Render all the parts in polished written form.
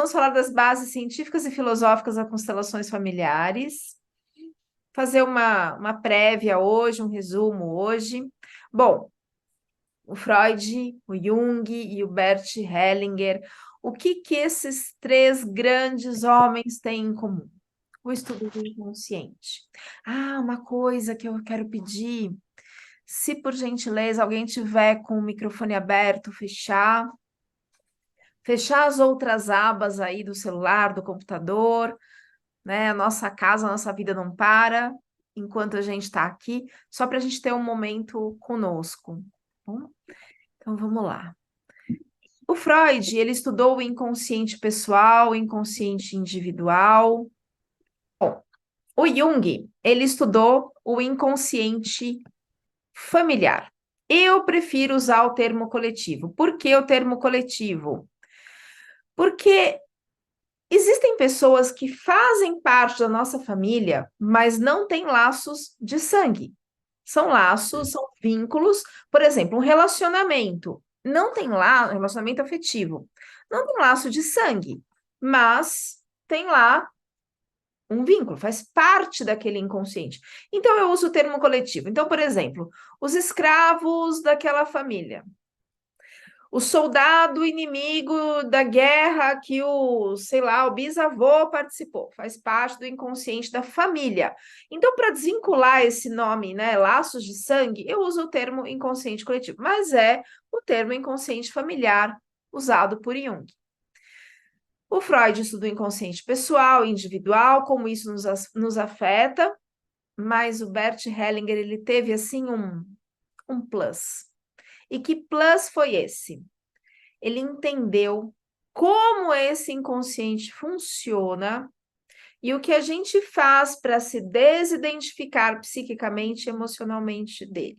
vamos falar das bases científicas e filosóficas das constelações familiares. Fazer uma prévia hoje, um resumo hoje. Bom, o Freud, o Jung e o Bert Hellinger, o que esses três grandes homens têm em comum? O estudo do inconsciente. Ah, uma coisa que eu quero pedir, se por gentileza alguém tiver com o microfone aberto, fechar as outras abas aí do celular, do computador, né? A nossa casa, a nossa vida não para enquanto a gente está aqui, só para a gente ter um momento conosco. Tá bom? Então vamos lá. O Freud, ele estudou o inconsciente pessoal, o inconsciente individual. Bom, o Jung, ele estudou o inconsciente familiar. Eu prefiro usar o termo coletivo. Por que o termo coletivo? Porque existem pessoas que fazem parte da nossa família, mas não têm laços de sangue. São laços, são vínculos, por exemplo, um relacionamento. Não tem lá, relacionamento afetivo. Não tem laço de sangue, mas tem lá um vínculo, faz parte daquele inconsciente. Então eu uso o termo coletivo. Então, por exemplo, os escravos daquela família, o soldado inimigo da guerra que sei lá, o bisavô participou, faz parte do inconsciente da família. Então, para desvincular esse nome, né, laços de sangue, eu uso o termo inconsciente coletivo, mas é o termo inconsciente familiar usado por Jung. O Freud estuda o inconsciente pessoal, individual, como isso nos afeta, mas o Bert Hellinger, ele teve assim um plus. E que plus foi esse? Ele entendeu como esse inconsciente funciona e o que a gente faz para se desidentificar psiquicamente e emocionalmente dele.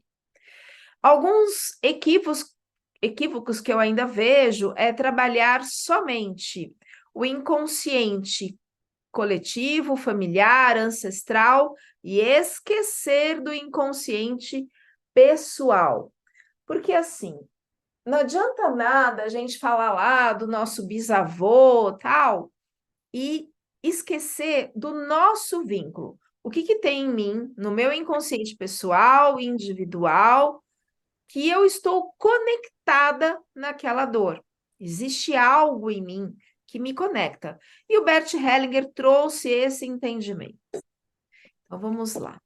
Alguns equívocos que eu ainda vejo é trabalhar somente o inconsciente coletivo, familiar, ancestral e esquecer do inconsciente pessoal. Porque assim, não adianta nada a gente falar lá do nosso bisavô, tal, e esquecer do nosso vínculo. O que tem em mim, no meu inconsciente pessoal, individual, que eu estou conectada naquela dor. Existe algo em mim que me conecta. E o Bert Hellinger trouxe esse entendimento. Então vamos lá.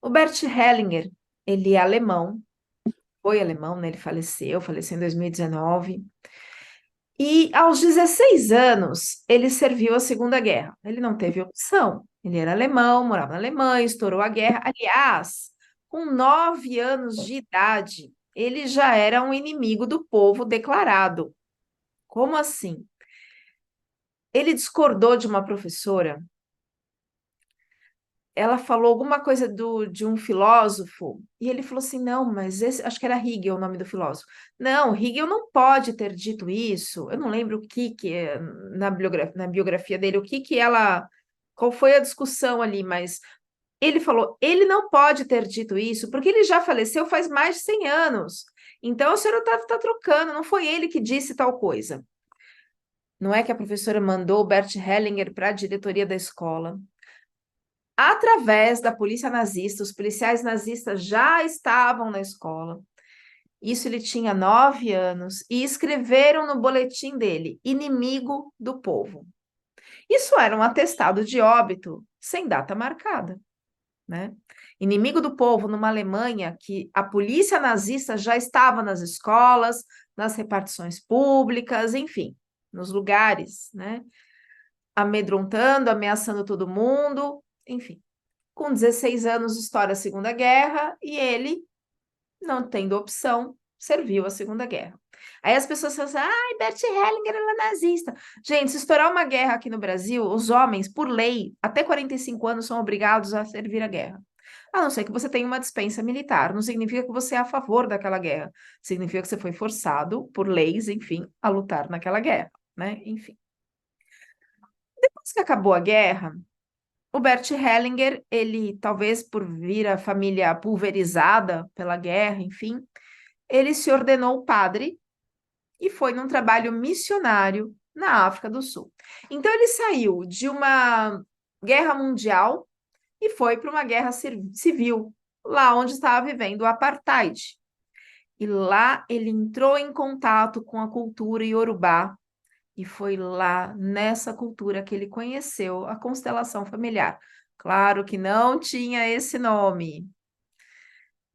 O Bert Hellinger, ele é alemão, foi alemão, né? Ele faleceu em 2019. E aos 16 anos, ele serviu a Segunda Guerra. Ele não teve opção. Ele era alemão, morava na Alemanha, estourou a guerra. Aliás, com 9 anos de idade, ele já era um inimigo do povo declarado. Como assim? Ele discordou de uma professora. Ela falou alguma coisa de um filósofo, e ele falou assim: não, mas esse, acho que era Hegel o nome do filósofo. Não, Hegel não pode ter dito isso. Eu não lembro o que é, na biografia dele, qual foi a discussão ali, mas ele falou: ele não pode ter dito isso, porque ele já faleceu faz mais de 100 anos. Então a senhora está trocando, não foi ele que disse tal coisa. Não é que a professora mandou o Bert Hellinger para a diretoria da escola através da polícia nazista, os policiais nazistas já estavam na escola. Isso ele tinha 9 anos e escreveram no boletim dele: inimigo do povo. Isso era um atestado de óbito sem data marcada, né? Inimigo do povo numa Alemanha que a polícia nazista já estava nas escolas, nas repartições públicas, enfim, nos lugares, né? Amedrontando, ameaçando todo mundo, enfim. Com 16 anos, estoura a Segunda Guerra e ele, não tendo opção, serviu a Segunda Guerra. Aí as pessoas falam assim: ai, Bert Hellinger era nazista. Gente, se estourar uma guerra aqui no Brasil, os homens, por lei, até 45 anos são obrigados a servir a guerra. A não ser que você tenha uma dispensa militar. Não significa que você é a favor daquela guerra. Significa que você foi forçado, por leis, enfim, a lutar naquela guerra, né? Enfim. Depois que acabou a guerra, o Bert Hellinger, ele, talvez por vir a família pulverizada pela guerra, enfim, ele se ordenou padre e foi num trabalho missionário na África do Sul. Então ele saiu de uma guerra mundial e foi para uma guerra civil, lá onde estava vivendo o apartheid. E lá ele entrou em contato com a cultura iorubá, e foi lá nessa cultura que ele conheceu a constelação familiar. Claro que não tinha esse nome,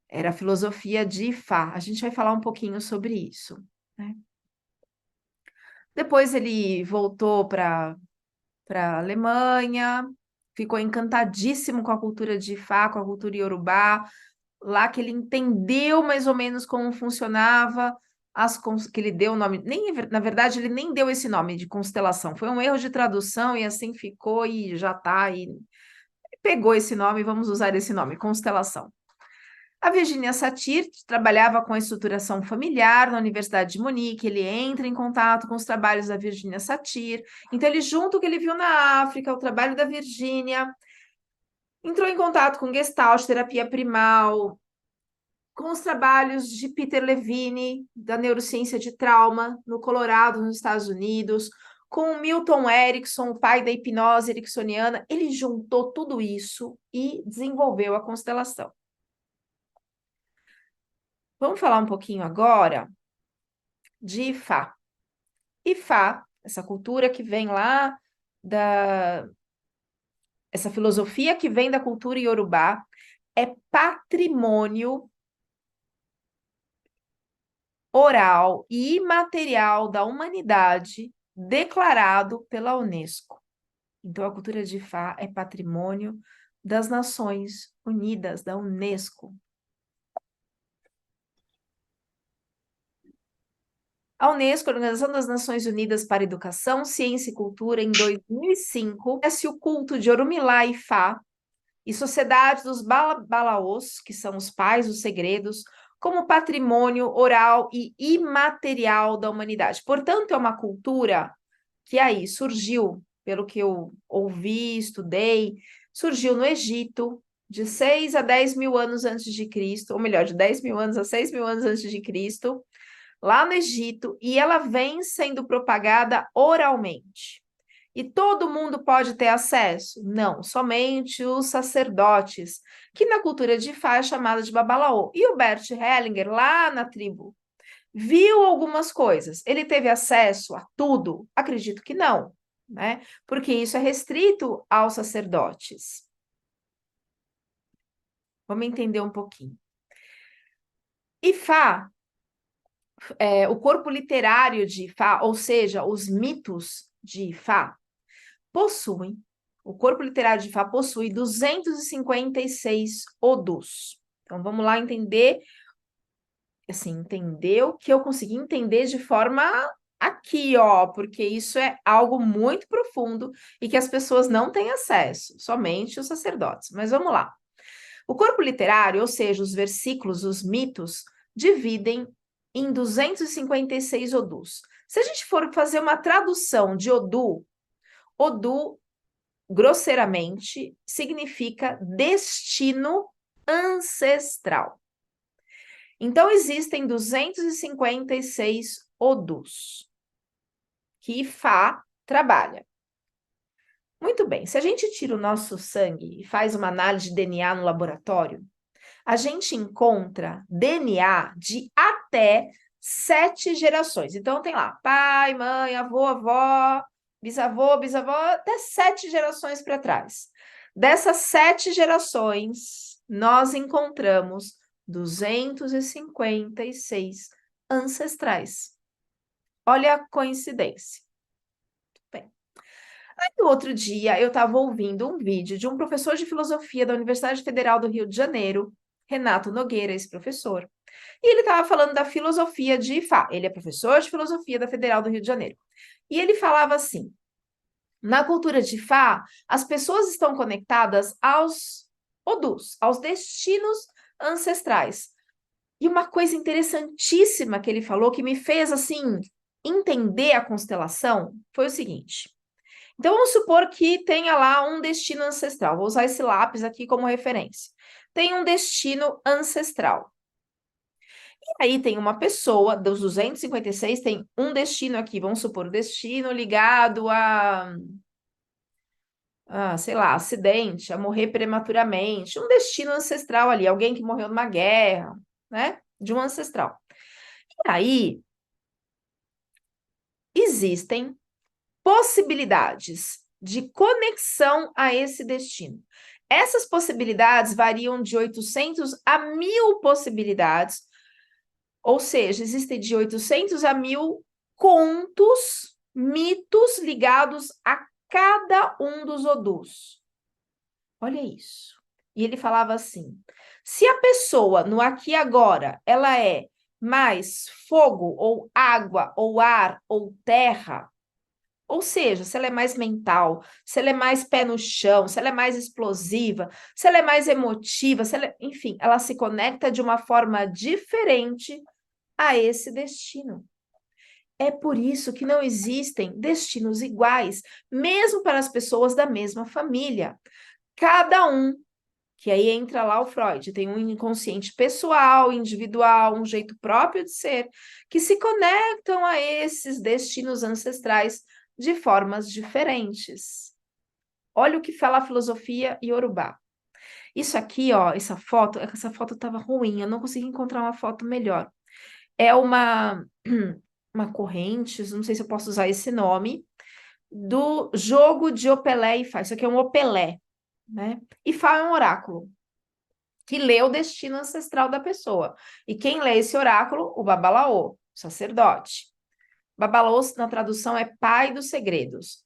era a filosofia de Ifá. A gente vai falar um pouquinho sobre isso, né? Depois ele voltou para a Alemanha, ficou encantadíssimo com a cultura de Ifá, com a cultura iorubá, lá que ele entendeu mais ou menos como funcionava que ele deu o nome, nem na verdade ele nem deu esse nome de constelação, foi um erro de tradução e assim ficou e já tá e pegou esse nome, vamos usar esse nome, constelação. A Virginia Satir trabalhava com a estruturação familiar na Universidade de Munique, ele entra em contato com os trabalhos da Virginia Satir, então ele junto o que ele viu na África, o trabalho da Virginia, entrou em contato com Gestalt, terapia primal, com os trabalhos de Peter Levine, da neurociência de trauma, no Colorado, nos Estados Unidos, com o Milton Erickson, o pai da hipnose ericksoniana, ele juntou tudo isso e desenvolveu a constelação. Vamos falar um pouquinho agora de Ifá. Ifá, essa cultura que vem lá essa filosofia que vem da cultura iorubá, é patrimônio oral e imaterial da humanidade declarado pela Unesco. Então, a cultura de Ifá é patrimônio das Nações Unidas, da Unesco. A Unesco, a Organização das Nações Unidas para Educação, Ciência e Cultura, em 2005, conhece o culto de Orumilá e Ifá e Sociedade dos Balaos, que são os pais dos segredos, como patrimônio oral e imaterial da humanidade. Portanto, é uma cultura que aí surgiu, pelo que eu ouvi, estudei, surgiu no Egito, de 6 a 10 mil anos antes de Cristo, ou melhor, de 10 mil anos a 6 mil anos antes de Cristo, lá no Egito, e ela vem sendo propagada oralmente. E todo mundo pode ter acesso? Não, somente os sacerdotes, que na cultura de Ifá é chamada de Babalaô. E o Bert Hellinger, lá na tribo, viu algumas coisas. Ele teve acesso a tudo? Acredito que não, né? Porque isso é restrito aos sacerdotes. Vamos entender um pouquinho. Ifá, o corpo literário de Ifá, ou seja, os mitos de Ifá, o corpo literário de Ifá possui 256 odus. Então, vamos lá entender, assim, entender o que eu consegui entender de forma aqui, ó, porque isso é algo muito profundo e que as pessoas não têm acesso, somente os sacerdotes. Mas vamos lá. O corpo literário, ou seja, os versículos, os mitos, dividem em 256 odus. Se a gente for fazer uma tradução de odu, grosseiramente, significa destino ancestral. Então, existem 256 odus que Ifá trabalha. Muito bem, se a gente tira o nosso sangue e faz uma análise de DNA no laboratório, a gente encontra DNA de até 7 gerações. Então, tem lá pai, mãe, avô, avó, bisavô, bisavó, até 7 gerações para trás. Dessas 7 gerações, nós encontramos 256 ancestrais. Olha a coincidência. Bem, aí, no outro dia, eu estava ouvindo um vídeo de um professor de filosofia da Universidade Federal do Rio de Janeiro, Renato Nogueira, esse professor, e ele estava falando da filosofia de Ifá. Ele é professor de filosofia da Federal do Rio de Janeiro. E ele falava assim: na cultura de Ifá, as pessoas estão conectadas aos odus, aos destinos ancestrais. E uma coisa interessantíssima que ele falou, que me fez, assim, entender a constelação, foi o seguinte. Então, vamos supor que tenha lá um destino ancestral. Vou usar esse lápis aqui como referência. Tem um destino ancestral. Aí tem uma pessoa, dos 256, tem um destino aqui, vamos supor, o destino ligado sei lá, acidente, a morrer prematuramente, um destino ancestral ali, alguém que morreu numa guerra, né? De um ancestral. E aí existem possibilidades de conexão a esse destino. Essas possibilidades variam de 800 a 1.000 possibilidades, ou seja, existem de 800 a 1.000 contos, mitos ligados a cada um dos Odus. Olha isso. E ele falava assim: se a pessoa no aqui e agora ela é mais fogo ou água ou ar ou terra, ou seja, se ela é mais mental, se ela é mais pé no chão, se ela é mais explosiva, se ela é mais emotiva, enfim, ela se conecta de uma forma diferente a esse destino. É por isso que não existem destinos iguais, mesmo para as pessoas da mesma família. Cada um, que aí entra lá o Freud, tem um inconsciente pessoal, individual, um jeito próprio de ser, que se conectam a esses destinos ancestrais de formas diferentes. Olha o que fala a filosofia Yorubá. Isso aqui, ó, essa foto estava ruim, eu não consegui encontrar uma foto melhor. É uma corrente, não sei se eu posso usar esse nome, do jogo de Opelé e Fá. Isso aqui é um Opelé, né? E Fá é um oráculo que lê o destino ancestral da pessoa. E quem lê esse oráculo? O Babalaô, o sacerdote. Babalaô, na tradução, é pai dos segredos.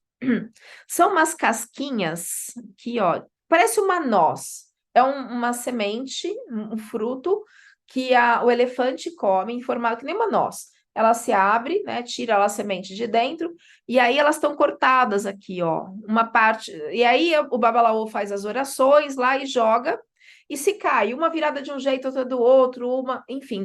São umas casquinhas que, ó, parece uma noz. É uma semente, um fruto que o elefante come em formato que nem uma noz. Ela se abre, né? Tira lá a semente de dentro, e aí elas estão cortadas aqui, ó. Uma parte. E aí o Babalaô faz as orações lá e joga, e se cai, uma virada de um jeito, outra do outro, enfim,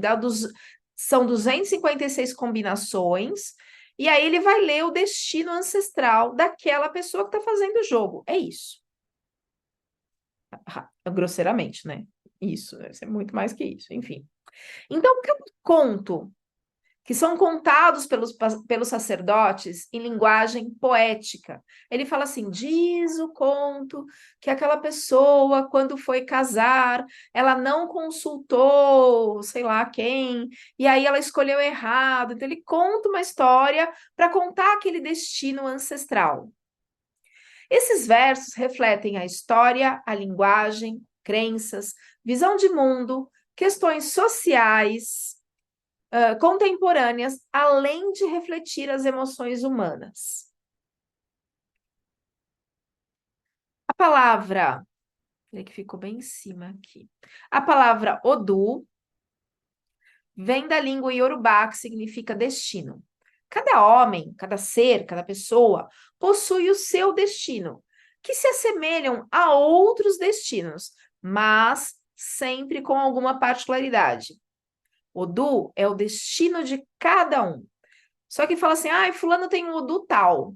são 256 combinações. E aí ele vai ler o destino ancestral daquela pessoa que está fazendo o jogo. É isso. Grosseiramente, né? Isso, deve ser muito mais que isso, enfim. Então, cada conto que são contados pelos sacerdotes em linguagem poética. Ele fala assim: diz o conto que aquela pessoa, quando foi casar, ela não consultou, sei lá quem, e aí ela escolheu errado. Então, ele conta uma história para contar aquele destino ancestral. Esses versos refletem a história, a linguagem, crenças, visão de mundo, questões sociais contemporâneas, além de refletir as emoções humanas. A palavra, que ficou bem em cima aqui. A palavra Odu vem da língua Yorubá, que significa destino. Cada homem, cada ser, cada pessoa possui o seu destino, que se assemelham a outros destinos, mas sempre com alguma particularidade. Odu é o destino de cada um. Só que fala assim, fulano tem um Odu tal.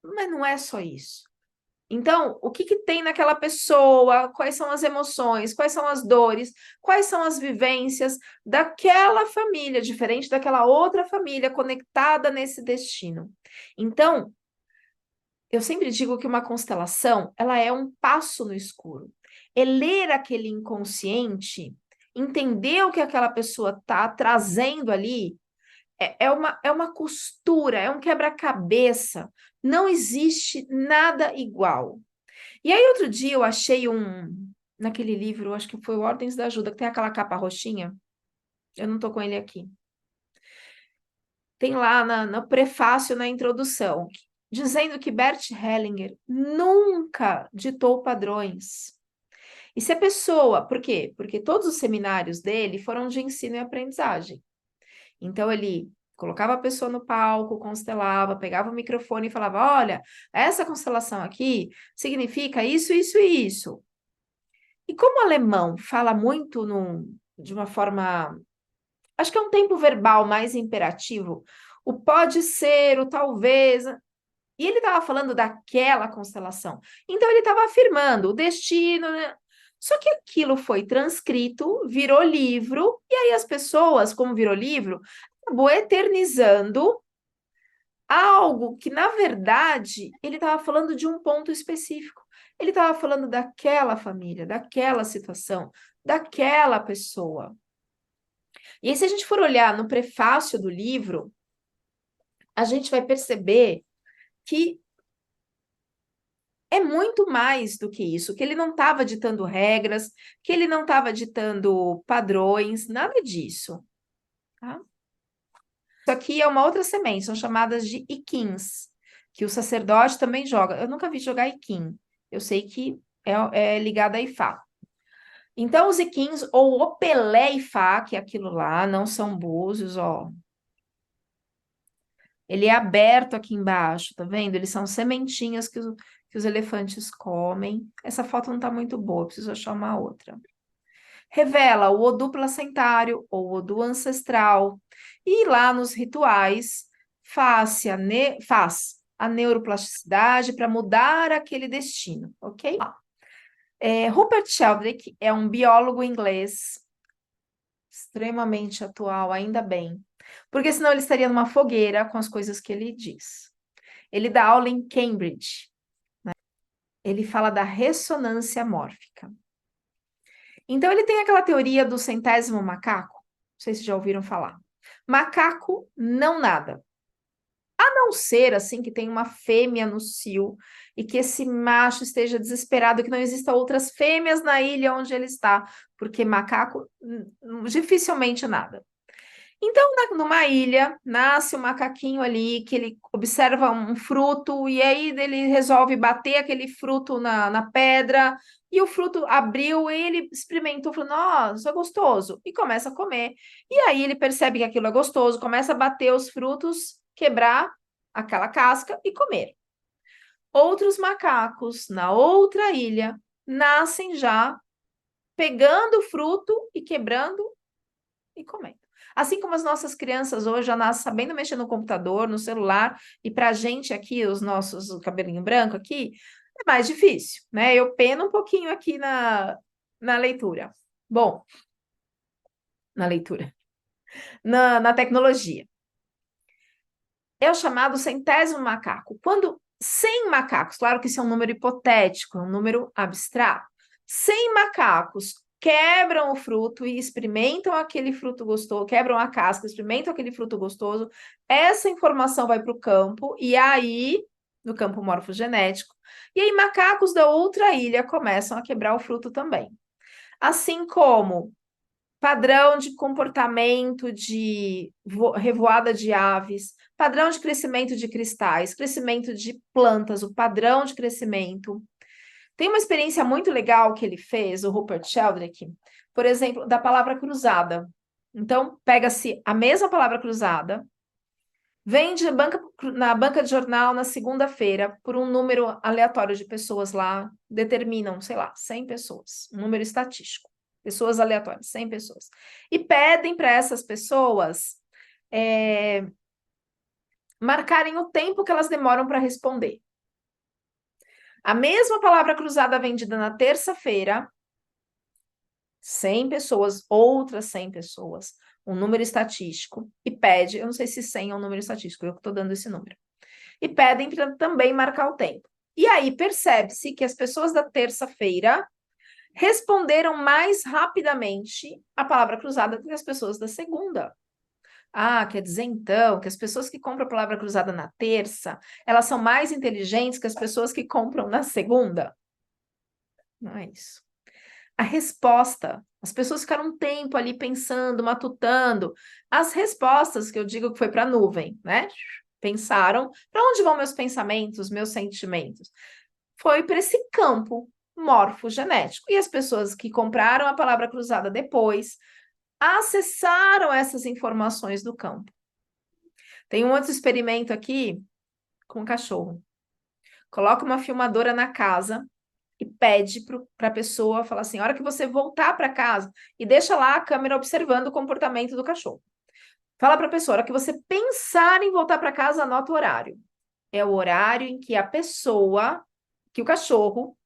Mas não é só isso. Então, o que tem naquela pessoa? Quais são as emoções? Quais são as dores? Quais são as vivências daquela família, diferente daquela outra família conectada nesse destino? Então, eu sempre digo que uma constelação, ela é um passo no escuro. É ler aquele inconsciente, entender o que aquela pessoa está trazendo ali, é uma costura, é um quebra-cabeça. Não existe nada igual. E aí, outro dia, eu achei naquele livro, acho que foi o Ordens da Ajuda, que tem aquela capa roxinha. Eu não tô com ele aqui. Tem lá no prefácio, na introdução, dizendo que Bert Hellinger nunca ditou padrões. E se a pessoa, por quê? Porque todos os seminários dele foram de ensino e aprendizagem. Então, ele colocava a pessoa no palco, constelava, pegava o microfone e falava: olha, essa constelação aqui significa isso, isso e isso. E como o alemão fala muito de uma forma. Acho que é um tempo verbal mais imperativo. O pode ser, o talvez. E ele estava falando daquela constelação. Então, ele estava afirmando o destino, né? Só que aquilo foi transcrito, virou livro, e aí as pessoas, como virou livro, acabou eternizando algo que, na verdade, ele estava falando de um ponto específico. Ele estava falando daquela família, daquela situação, daquela pessoa. E aí, se a gente for olhar no prefácio do livro, a gente vai perceber que é muito mais do que isso, que ele não estava ditando regras, que ele não estava ditando padrões, nada disso. Tá? Isso aqui é uma outra semente, são chamadas de iquins, que o sacerdote também joga. Eu nunca vi jogar iquim, eu sei que é ligado a Ifá. Então, os iquins, ou opelé Ifá, que é aquilo lá, não são búzios, ó. Ele é aberto aqui embaixo, tá vendo? Eles são sementinhas que os elefantes comem. Essa foto não tá muito boa, preciso achar uma outra. Revela o Odu placentário ou Odu ancestral. E lá nos rituais faz a neuroplasticidade para mudar aquele destino, ok? Rupert Sheldrake é um biólogo inglês extremamente atual, ainda bem. Porque senão ele estaria numa fogueira com as coisas que ele diz. Ele dá aula em Cambridge. Ele fala da ressonância mórfica. Então, ele tem aquela teoria do centésimo macaco. Não sei se já ouviram falar. Macaco não nada. A não ser, assim, que tem uma fêmea no cio e que esse macho esteja desesperado, que não exista outras fêmeas na ilha onde ele está, porque macaco dificilmente nada. Então, numa ilha, nasce um macaquinho ali, que ele observa um fruto, e aí ele resolve bater aquele fruto na pedra, e o fruto abriu, e ele experimentou, falou, nossa, é gostoso, e começa a comer. E aí ele percebe que aquilo é gostoso, começa a bater os frutos, quebrar aquela casca e comer. Outros macacos, na outra ilha, nascem já pegando o fruto e quebrando e comendo. Assim como as nossas crianças hoje já nascem sabendo mexer no computador, no celular, e para a gente aqui, os nossos, o cabelinho branco aqui, é mais difícil, né? Eu peno um pouquinho aqui na leitura. Bom, na leitura, na tecnologia. É o chamado centésimo macaco. Quando 100 macacos, claro que isso é um número hipotético, é um número abstrato, 100 macacos quebram o fruto e experimentam aquele fruto gostoso, quebram a casca, experimentam aquele fruto gostoso, essa informação vai para o campo, e aí, no campo morfogenético, e aí macacos da outra ilha começam a quebrar o fruto também. Assim como padrão de comportamento de revoada de aves, padrão de crescimento de cristais, crescimento de plantas, o padrão de crescimento. Tem uma experiência muito legal que ele fez, o Rupert Sheldrake, por exemplo, da palavra cruzada. Então, pega-se a mesma palavra cruzada, vende na banca de jornal na segunda-feira por um número aleatório de pessoas lá, determinam, sei lá, 100 pessoas, um número estatístico. Pessoas aleatórias, 100 pessoas. E pedem para essas pessoas marcarem o tempo que elas demoram para responder. A mesma palavra cruzada vendida na terça-feira, 100 pessoas, outras 100 pessoas, um número estatístico, e pede, eu não sei se 100 é um número estatístico, eu estou dando esse número, e pedem para também marcar o tempo. E aí percebe-se que as pessoas da terça-feira responderam mais rapidamente a palavra cruzada do que as pessoas da segunda. Ah, quer dizer então que as pessoas que compram a palavra cruzada na terça, elas são mais inteligentes que as pessoas que compram na segunda? Não é isso. A resposta, as pessoas ficaram um tempo ali pensando, matutando. As respostas que eu digo que foi para a nuvem, né? Pensaram, para onde vão meus pensamentos, meus sentimentos? Foi para esse campo morfogenético. E as pessoas que compraram a palavra cruzada depois acessaram essas informações do campo. Tem um outro experimento aqui com um cachorro. Coloca uma filmadora na casa e pede para a pessoa, fala assim, a hora que você voltar para casa, e deixa lá a câmera observando o comportamento do cachorro. Fala para a pessoa, a hora que você pensar em voltar para casa, anota o horário. É o horário em que a pessoa, que o cachorro,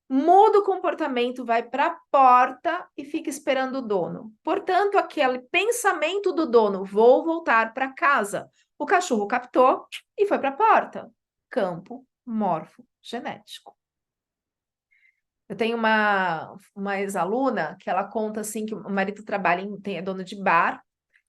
muda o comportamento, vai para a porta e fica esperando o dono. Portanto, aquele pensamento do dono, vou voltar para casa. O cachorro captou e foi para a porta. Campo morfogenético. Eu tenho uma ex-aluna que ela conta assim que o marido trabalha, é dono de bar,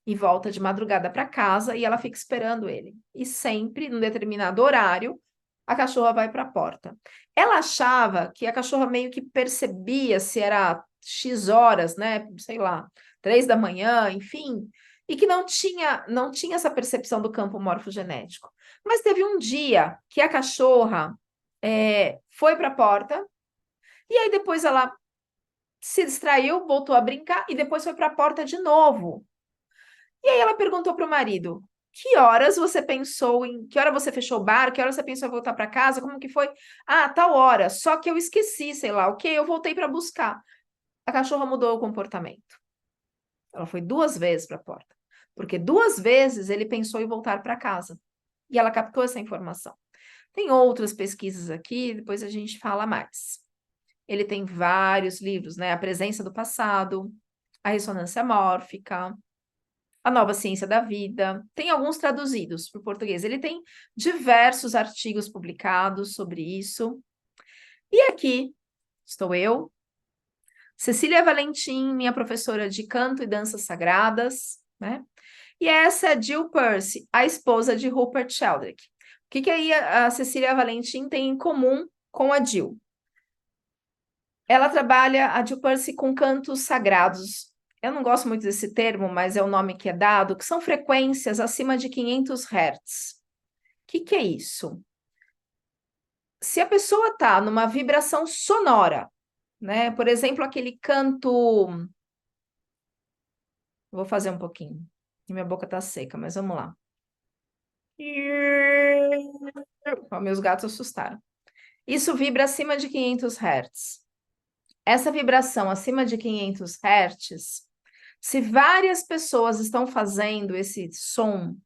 e volta de madrugada para casa e ela fica esperando ele. E sempre, num determinado horário, a cachorra vai para a porta. Ela achava que a cachorra meio que percebia se era X horas, né? Sei lá, 3 da manhã, enfim, e que não tinha essa percepção do campo morfogenético. Mas teve um dia que a cachorra foi para a porta, e aí depois ela se distraiu, voltou a brincar e depois foi para a porta de novo. E aí ela perguntou para o marido: que horas você pensou em. Que hora você fechou o bar? Que hora você pensou em voltar para casa? Como que foi? Ah, tal hora. Só que eu esqueci, sei lá o quê, eu voltei para buscar. A cachorra mudou o comportamento. Ela foi 2 vezes para a porta. Porque 2 vezes ele pensou em voltar para casa. E ela captou essa informação. Tem outras pesquisas aqui, depois a gente fala mais. Ele tem vários livros, né? A Presença do Passado, A Ressonância Mórfica, A Nova Ciência da Vida. Tem alguns traduzidos para o português. Ele tem diversos artigos publicados sobre isso. E aqui estou eu, Cecília Valentim, minha professora de canto e danças sagradas, né? E essa é Jill Percy, a esposa de Rupert Sheldrake. O que aí a Cecília Valentim tem em comum com a Jill? Ela trabalha, a Jill Percy, com cantos sagrados. Eu não gosto muito desse termo, mas é o nome que é dado, que são frequências acima de 500 Hz. O que é isso? Se a pessoa está numa vibração sonora, né? Por exemplo, aquele canto. Vou fazer um pouquinho. Minha boca está seca, mas vamos lá. Meus gatos assustaram. Isso vibra acima de 500 Hz. Essa vibração acima de 500 Hz, se várias pessoas estão fazendo esse som,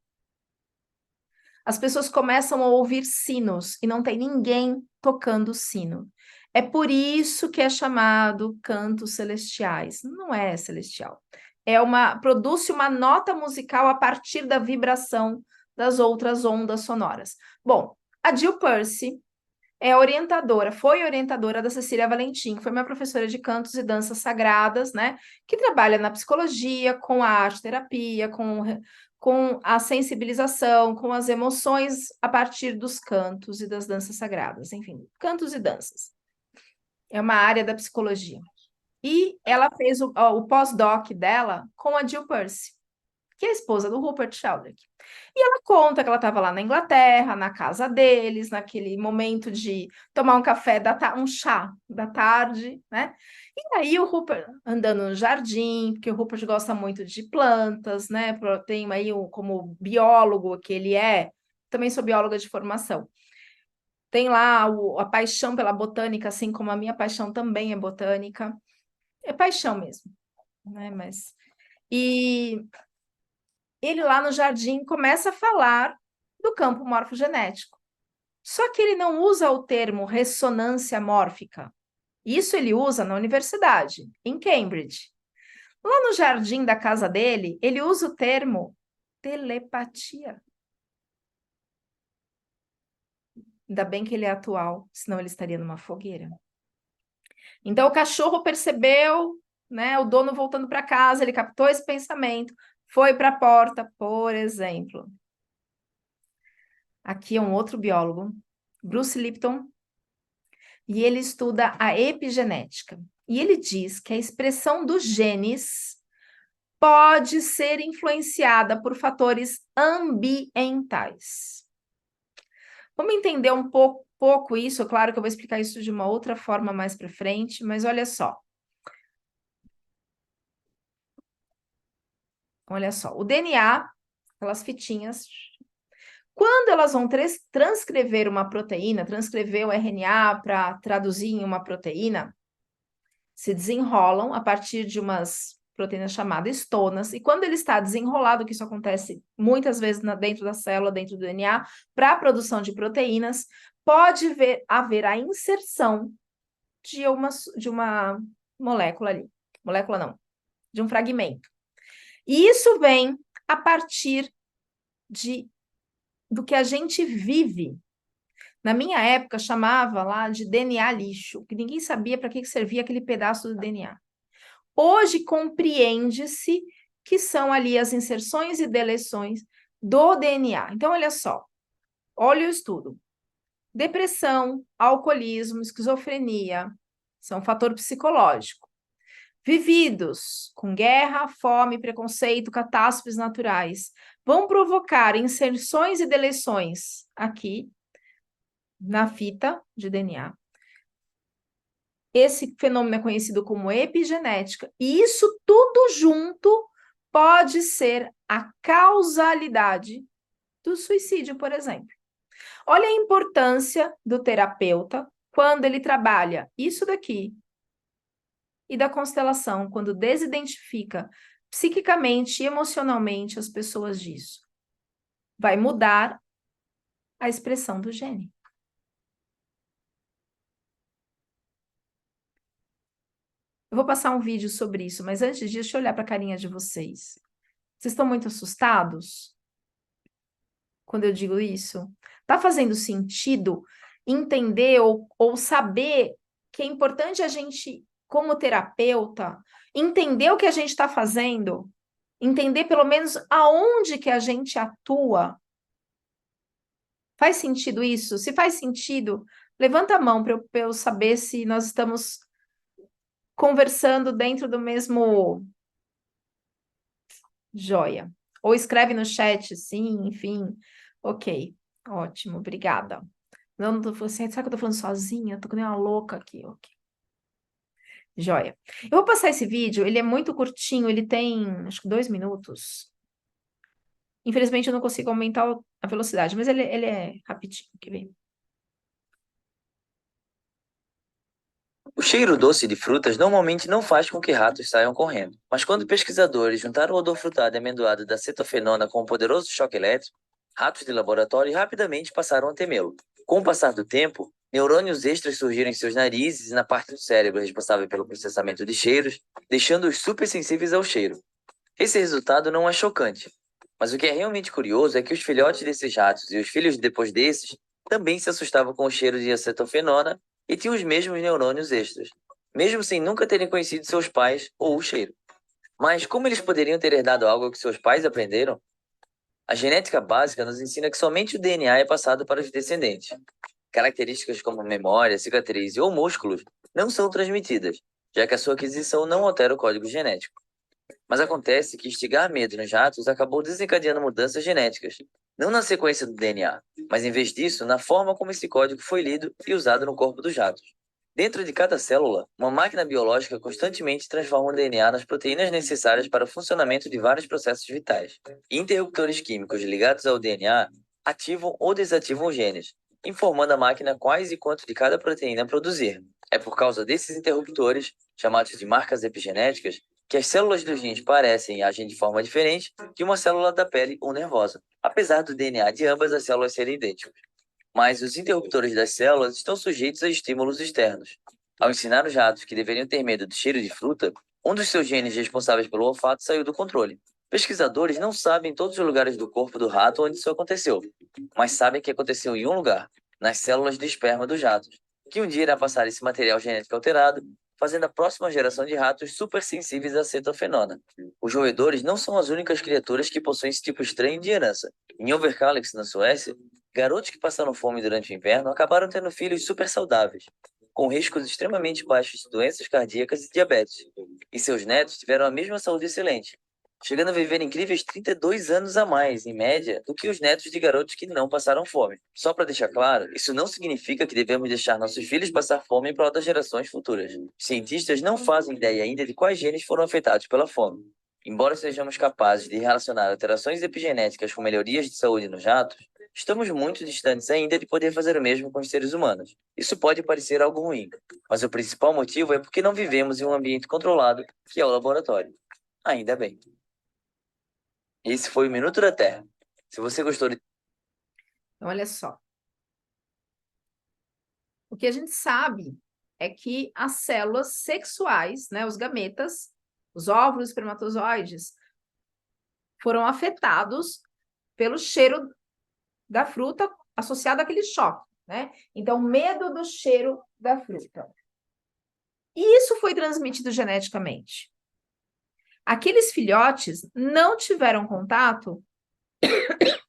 as pessoas começam a ouvir sinos e não tem ninguém tocando sino. É por isso que é chamado cantos celestiais. Não é celestial. Produz-se uma nota musical a partir da vibração das outras ondas sonoras. Bom, a Jill Percy foi orientadora da Cecília Valentim, que foi minha professora de cantos e danças sagradas, né? Que trabalha na psicologia, com a arte-terapia, com a sensibilização, com as emoções a partir dos cantos e das danças sagradas. Enfim, cantos e danças. É uma área da psicologia. E ela fez o pós-doc dela com a Jill Percy, que é a esposa do Rupert Sheldrake. E ela conta que ela estava lá na Inglaterra, na casa deles, naquele momento de tomar um café, um chá da tarde, né? E aí o Rupert andando no jardim, porque o Rupert gosta muito de plantas, né? Tem aí como biólogo que ele é, também sou bióloga de formação. Tem lá a paixão pela botânica, assim como a minha paixão também é botânica. É paixão mesmo, né? E ele lá no jardim começa a falar do campo morfogenético. Só que ele não usa o termo ressonância mórfica. Isso ele usa na universidade, em Cambridge. Lá no jardim da casa dele, ele usa o termo telepatia. Ainda bem que ele é atual, senão ele estaria numa fogueira. Então o cachorro percebeu, né, o dono voltando para casa, ele captou esse pensamento, foi para a porta, por exemplo. Aqui é um outro biólogo, Bruce Lipton, e ele estuda a epigenética. E ele diz que a expressão dos genes pode ser influenciada por fatores ambientais. Vamos entender um pouco isso, claro que eu vou explicar isso de uma outra forma mais para frente, mas olha só. Olha só, o DNA, aquelas fitinhas, quando elas vão transcrever uma proteína, transcrever o RNA para traduzir em uma proteína, se desenrolam a partir de umas proteínas chamadas estonas, e quando ele está desenrolado, que isso acontece muitas vezes dentro da célula, dentro do DNA, para a produção de proteínas, pode haver a inserção de uma molécula ali. Molécula não, de um fragmento. E isso vem a partir do que a gente vive. Na minha época, chamava lá de DNA lixo, que ninguém sabia para que servia aquele pedaço do DNA. Hoje compreende-se que são ali as inserções e deleções do DNA. Então, olha só, olha o estudo. Depressão, alcoolismo, esquizofrenia são um fator psicológico. Vividos com guerra, fome, preconceito, catástrofes naturais, vão provocar inserções e deleções aqui na fita de DNA. Esse fenômeno é conhecido como epigenética, e isso tudo junto pode ser a causalidade do suicídio, por exemplo. Olha a importância do terapeuta quando ele trabalha isso daqui e da constelação, quando desidentifica psiquicamente e emocionalmente as pessoas disso. Vai mudar a expressão do gene. Eu vou passar um vídeo sobre isso, mas antes disso, deixa eu olhar para a carinha de vocês. Vocês estão muito assustados quando eu digo isso? Tá fazendo sentido entender ou saber que é importante a gente, como terapeuta, entender o que a gente está fazendo? Entender pelo menos aonde que a gente atua? Faz sentido isso? Se faz sentido, levanta a mão para eu saber se nós estamos conversando dentro do mesmo joia. Ou escreve no chat, sim, enfim. Ok, ótimo, obrigada. Não tô falando assim, será que eu tô falando sozinha? Tô que nem uma louca aqui, ok. Joia. Eu vou passar esse vídeo, ele é muito curtinho, ele tem, acho que 2 minutos. Infelizmente eu não consigo aumentar a velocidade, mas ele é rapidinho, quer ver? O cheiro doce de frutas normalmente não faz com que ratos saiam correndo, mas quando pesquisadores juntaram o odor frutado e amendoado da cetofenona com um poderoso choque elétrico, ratos de laboratório rapidamente passaram a temê-lo. Com o passar do tempo, neurônios extras surgiram em seus narizes e na parte do cérebro responsável pelo processamento de cheiros, deixando-os supersensíveis ao cheiro. Esse resultado não é chocante, mas o que é realmente curioso é que os filhotes desses ratos e os filhos depois desses também se assustavam com o cheiro de acetofenona e tinham os mesmos neurônios extras, mesmo sem nunca terem conhecido seus pais ou o cheiro. Mas como eles poderiam ter herdado algo que seus pais aprenderam? A genética básica nos ensina que somente o DNA é passado para os descendentes. Características como memória, cicatriz ou músculos não são transmitidas, já que a sua aquisição não altera o código genético. Mas acontece que instigar medo nos ratos acabou desencadeando mudanças genéticas, não na sequência do DNA, mas em vez disso, na forma como esse código foi lido e usado no corpo dos ratos. Dentro de cada célula, uma máquina biológica constantemente transforma o DNA nas proteínas necessárias para o funcionamento de vários processos vitais. Interruptores químicos ligados ao DNA ativam ou desativam genes, informando a máquina quais e quanto de cada proteína produzir. É por causa desses interruptores, chamados de marcas epigenéticas, que as células dos rins parecem e agem de forma diferente de uma célula da pele ou nervosa, apesar do DNA de ambas as células serem idênticos. Mas os interruptores das células estão sujeitos a estímulos externos. Ao ensinar os ratos que deveriam ter medo do cheiro de fruta, um dos seus genes responsáveis pelo olfato saiu do controle. Pesquisadores não sabem todos os lugares do corpo do rato onde isso aconteceu, mas sabem que aconteceu em um lugar, nas células de esperma dos ratos, que um dia irá passar esse material genético alterado, fazendo a próxima geração de ratos supersensíveis à cetofenona. Os roedores não são as únicas criaturas que possuem esse tipo estranho de herança. Em Overkalix, na Suécia, garotos que passaram fome durante o inverno acabaram tendo filhos super saudáveis, com riscos extremamente baixos de doenças cardíacas e diabetes. E seus netos tiveram a mesma saúde excelente, chegando a viver incríveis 32 anos a mais, em média, do que os netos de garotos que não passaram fome. Só para deixar claro, isso não significa que devemos deixar nossos filhos passar fome em prol das gerações futuras. Os cientistas não fazem ideia ainda de quais genes foram afetados pela fome. Embora sejamos capazes de relacionar alterações epigenéticas com melhorias de saúde nos ratos, estamos muito distantes ainda de poder fazer o mesmo com os seres humanos. Isso pode parecer algo ruim, mas o principal motivo é porque não vivemos em um ambiente controlado, que é o laboratório. Ainda bem. Esse foi o Minuto da Terra. Se você gostou de... Então, olha só. O que a gente sabe é que as células sexuais, né, os gametas, os óvulos, espermatozoides, foram afetados pelo cheiro da fruta associado àquele choque, né? Então, medo do cheiro da fruta. E isso foi transmitido geneticamente. Aqueles filhotes não tiveram contato.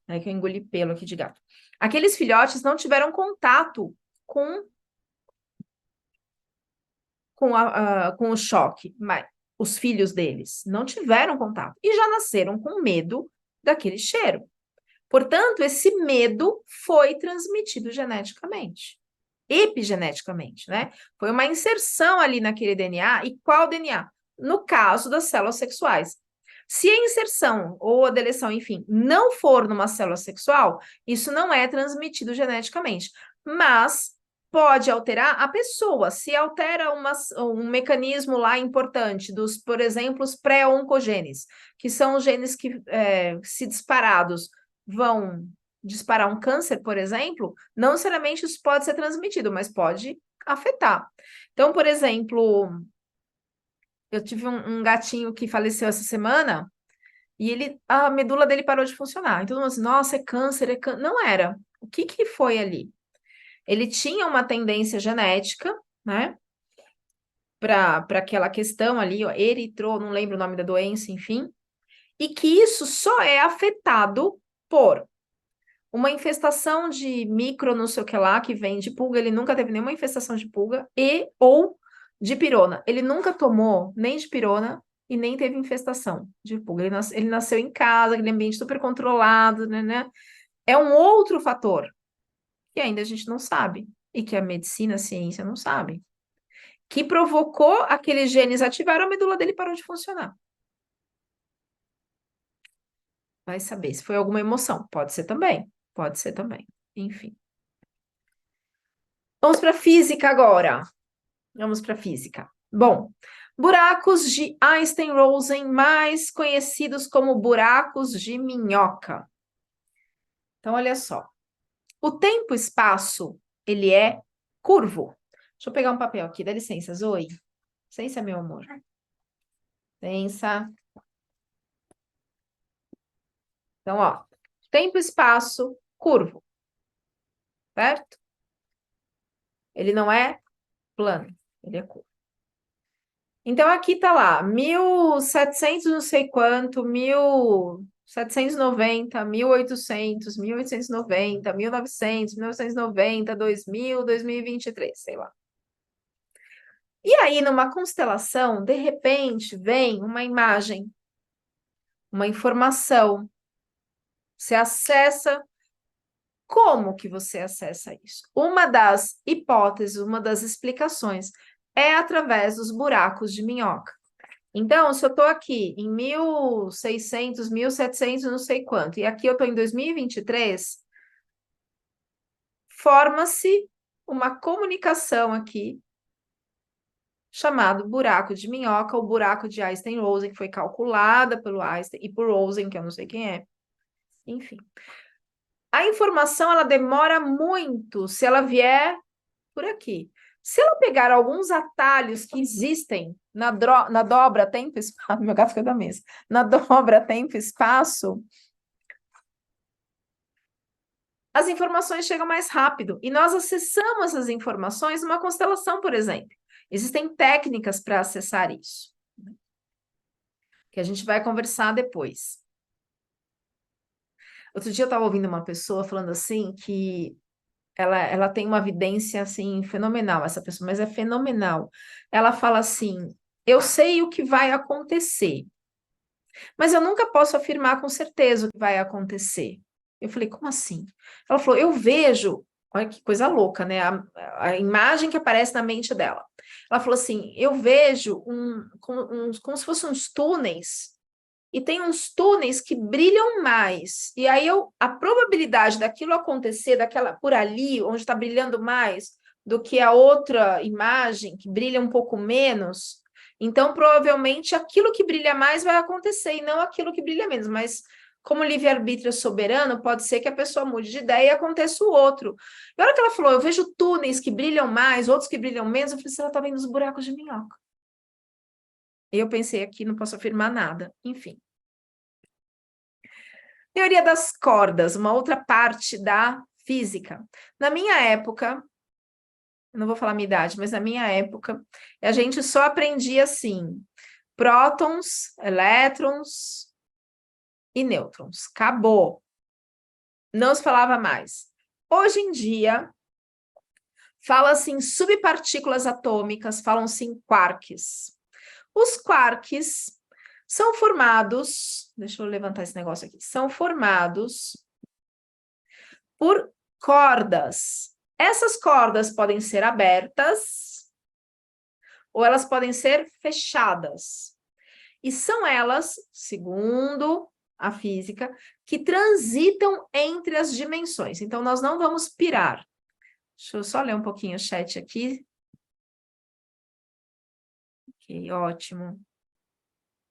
É que eu engoli pelo aqui de gato. Aqueles filhotes não tiveram contato com o choque, mas os filhos deles não tiveram contato e já nasceram com medo daquele cheiro. Portanto, esse medo foi transmitido geneticamente, epigeneticamente, né? Foi uma inserção ali naquele DNA. E qual DNA? No caso das células sexuais. Se a inserção ou a deleção, enfim, não for numa célula sexual, isso não é transmitido geneticamente. Mas pode alterar a pessoa. Se altera um mecanismo lá importante dos, por exemplo, os pré-oncogenes, que são os genes que, se disparados, vão disparar um câncer, por exemplo, não necessariamente isso pode ser transmitido, mas pode afetar. Então, por exemplo, eu tive um gatinho que faleceu essa semana e a medula dele parou de funcionar. Então, assim, nossa, é câncer, é câncer. Não era. O que que foi ali? Ele tinha uma tendência genética, né? Para aquela questão ali, ó, eritro, não lembro o nome da doença, enfim, e que isso só é afetado por uma infestação de micro, não sei o que lá, que vem de pulga, ele nunca teve nenhuma infestação de pulga, e ou de pirona. Ele nunca tomou nem de pirona e nem teve infestação de pulga. Ele nasceu em casa, aquele ambiente super controlado, né? É um outro fator que ainda a gente não sabe, e que a medicina, a ciência não sabe, que provocou aqueles genes ativar, a medula dele parou de funcionar. Vai saber se foi alguma emoção. Pode ser também. Pode ser também. Enfim. Vamos para física agora. Vamos para física. Bom, buracos de Einstein-Rosen, mais conhecidos como buracos de minhoca. Então, olha só. O tempo-espaço, ele é curvo. Deixa eu pegar um papel aqui. Dá licença, Zoe. Licença, meu amor. Licença. Então, ó. Tempo-espaço, curvo. Certo? Ele não é plano. Ele é curvo. Então, aqui tá lá, 1700 não sei quanto, 1790, 1800, 1890, 1900, 1990, 2000, 2023, sei lá. E aí, numa constelação, de repente, vem uma imagem, uma informação. Você acessa. Como que você acessa isso? Uma das hipóteses, uma das explicações é através dos buracos de minhoca. Então, se eu estou aqui em 1600, 1700, não sei quanto, e aqui eu estou em 2023, forma-se uma comunicação aqui chamado buraco de minhoca ou buraco de Einstein-Rosen, que foi calculada pelo Einstein e por Rosen, que eu não sei quem é. Enfim. A informação, ela demora muito se ela vier por aqui. Se ela pegar alguns atalhos que existem na dobra tempo-espaço, meu gato fica da mesa, na dobra tempo-espaço, as informações chegam mais rápido. E nós acessamos essas informações numa constelação, por exemplo. Existem técnicas para acessar isso, que a gente vai conversar depois. Outro dia eu estava ouvindo uma pessoa falando assim que ela tem uma vidência assim fenomenal, essa pessoa, mas é fenomenal. Ela fala assim: eu sei o que vai acontecer, mas eu nunca posso afirmar com certeza o que vai acontecer. Eu falei, como assim? Ela falou, eu vejo, olha que coisa louca, né? A imagem que aparece na mente dela. Ela falou assim: eu vejo como se fossem uns túneis, e tem uns túneis que brilham mais. E aí a probabilidade daquilo acontecer, daquela por ali, onde está brilhando mais, do que a outra imagem, que brilha um pouco menos. Então, provavelmente, aquilo que brilha mais vai acontecer, e não aquilo que brilha menos. Mas Como livre-arbítrio é soberano, pode ser que a pessoa mude de ideia e aconteça o outro. E a hora que ela falou, eu vejo túneis que brilham mais, outros que brilham menos, eu falei, ela tá vendo os buracos de minhoca. E eu pensei aqui, não posso afirmar nada. Enfim. Teoria das cordas, uma outra parte da física. Na minha época, eu não vou falar a minha idade, mas na minha época, a gente só aprendia assim, prótons, elétrons e nêutrons. Acabou. Não se falava mais. Hoje em dia, fala-se em subpartículas atômicas, falam-se em quarks. Os quarks são formados, deixa eu levantar esse negócio aqui, são formados por cordas. Essas cordas podem ser abertas ou elas podem ser fechadas. E são elas, segundo a física, que transitam entre as dimensões. Então, nós não vamos pirar. Deixa eu só ler um pouquinho o chat aqui. Ok, ótimo.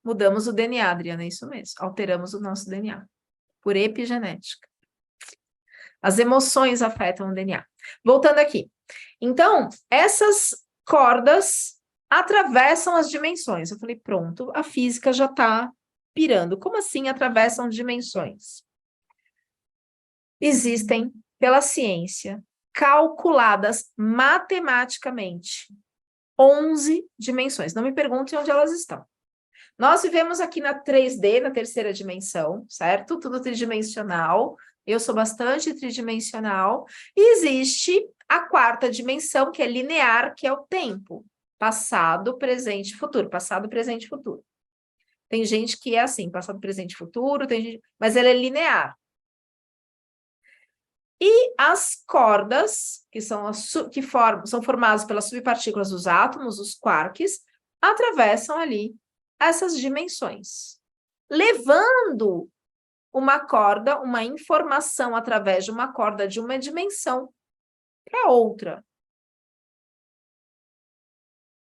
Mudamos o DNA, Adriana, é isso mesmo. Alteramos o nosso DNA por epigenética. As emoções afetam o DNA. Voltando aqui. Então, essas cordas atravessam as dimensões. Eu falei, pronto, a física já está pirando. Como assim atravessam dimensões? Existem, pela ciência, calculadas matematicamente 11 dimensões. Não me perguntem onde elas estão. Nós vivemos aqui na 3D, na terceira dimensão, certo? Tudo tridimensional. Eu sou bastante tridimensional. E existe a quarta dimensão, que é linear, que é o tempo. Passado, presente, futuro. Passado, presente, futuro. Tem gente que é assim, passado, presente, futuro, tem gente... mas ela é linear. E as cordas, que são são formadas pelas subpartículas dos átomos, os quarks, atravessam ali essas dimensões, levando uma corda, uma informação através de uma corda de uma dimensão para outra.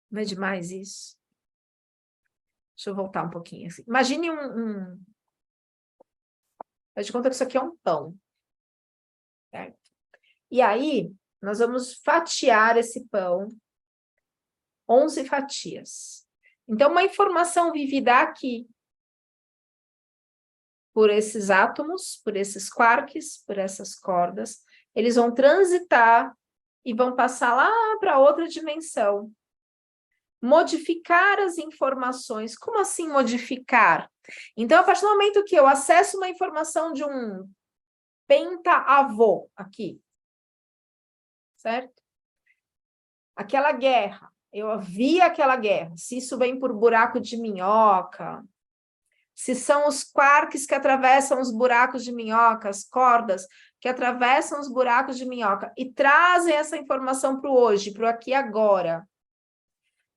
Não é demais isso? Deixa eu voltar um pouquinho assim. Imagine faz de conta que isso aqui é um pão. Certo? E aí, nós vamos fatiar esse pão, 11 fatias. Então, uma informação vivida aqui, por esses átomos, por esses quarks, por essas cordas, eles vão transitar e vão passar lá para outra dimensão. Modificar as informações. Como assim modificar? Então, a partir do momento que eu acesso uma informação de um pentaavô aqui, certo? Aquela guerra, eu vi aquela guerra, se isso vem por buraco de minhoca, se são os quarks que atravessam os buracos de minhoca, as cordas que atravessam os buracos de minhoca e trazem essa informação para o hoje, para o aqui e agora.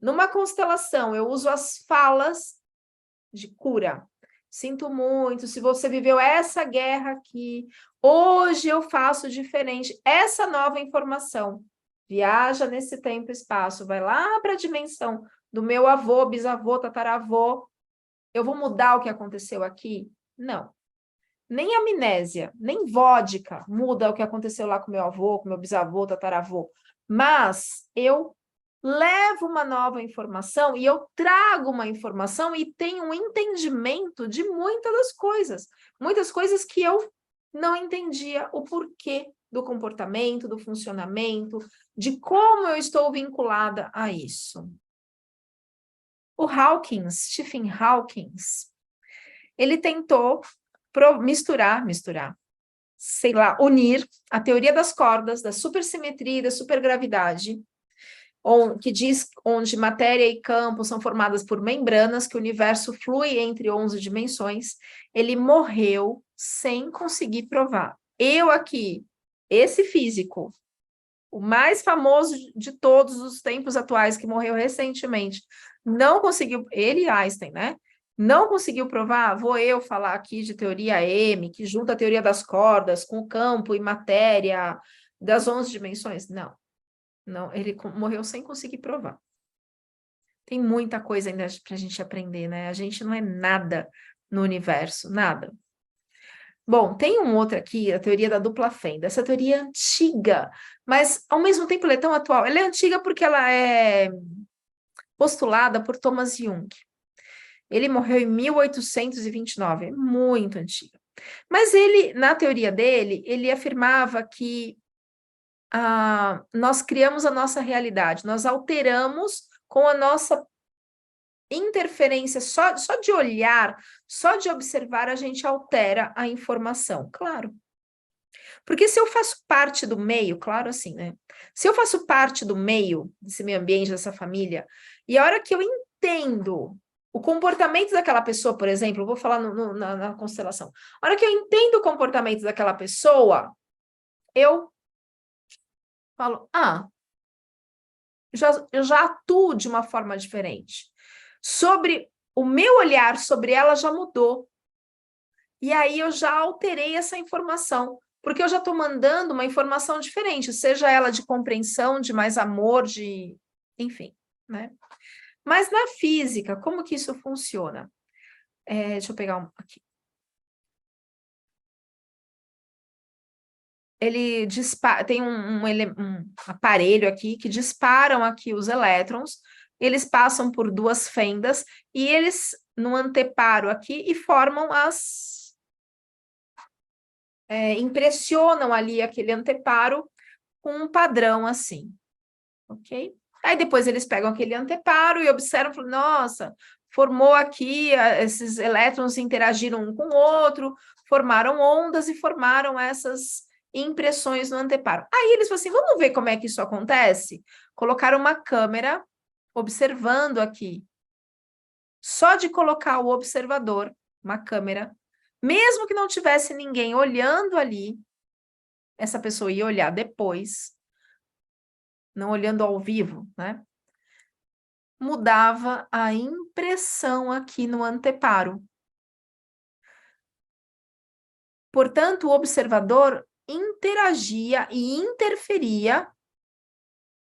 Numa constelação, eu uso as falas de cura. Sinto muito, se você viveu essa guerra aqui, hoje eu faço diferente. Essa nova informação viaja nesse tempo e espaço, vai lá para a dimensão do meu avô, bisavô, tataravô. Eu vou mudar o que aconteceu aqui? Não. Nem amnésia, nem vodka muda o que aconteceu lá com meu avô, com meu bisavô, tataravô. Mas eu levo uma nova informação e eu trago uma informação e tenho um entendimento de muitas coisas que eu não entendia o porquê do comportamento, do funcionamento, de como eu estou vinculada a isso. O Hawkins, Stephen Hawkins, ele tentou misturar, sei lá, unir a teoria das cordas, da supersimetria e da supergravidade, que diz onde matéria e campo são formadas por membranas, que o universo flui entre 11 dimensões. Ele morreu sem conseguir provar. Eu aqui, esse físico, o mais famoso de todos os tempos atuais, que morreu recentemente, não conseguiu, ele e Einstein, né? Não conseguiu provar, vou eu falar aqui de teoria M, que junta a teoria das cordas com o campo e matéria das 11 dimensões. Não, não, ele morreu sem conseguir provar. Tem muita coisa ainda para a gente aprender, né? A gente não é nada no universo, nada. Bom, tem um outro aqui, a teoria da dupla fenda. Essa teoria é antiga, mas ao mesmo tempo ela é tão atual. Ela é antiga porque ela é postulada por Thomas Jung. Ele morreu em 1829, é muito antiga. Mas ele, na teoria dele, ele afirmava que nós criamos a nossa realidade, nós alteramos com a nossa interferência, só de olhar, só de observar, a gente altera a informação, claro. Porque se eu faço parte do meio, claro assim, né? Se eu faço parte do meio, desse meio ambiente, dessa família, e a hora que eu entendo o comportamento daquela pessoa, por exemplo, eu vou falar na constelação, a hora que eu entendo o comportamento daquela pessoa, eu falo, eu já atuo de uma forma diferente. O meu olhar sobre ela já mudou. E aí eu já alterei essa informação, porque eu já estou mandando uma informação diferente, seja ela de compreensão, de mais amor, enfim, né? Mas na física, como que isso funciona? Deixa eu pegar aqui. Ele tem um aparelho aqui que disparam aqui os elétrons, eles passam por duas fendas e eles no anteparo aqui e formam impressionam ali aquele anteparo com um padrão assim, ok? Aí depois eles pegam aquele anteparo e observam, falam, nossa, formou aqui, esses elétrons interagiram um com o outro, formaram ondas e formaram essas impressões no anteparo. Aí eles falam assim, vamos ver como é que isso acontece? Colocaram uma câmera observando aqui. Só de colocar o observador, uma câmera, mesmo que não tivesse ninguém olhando ali, essa pessoa ia olhar depois, não olhando ao vivo, né? Mudava a impressão aqui no anteparo. Portanto, o observador interagia e interferia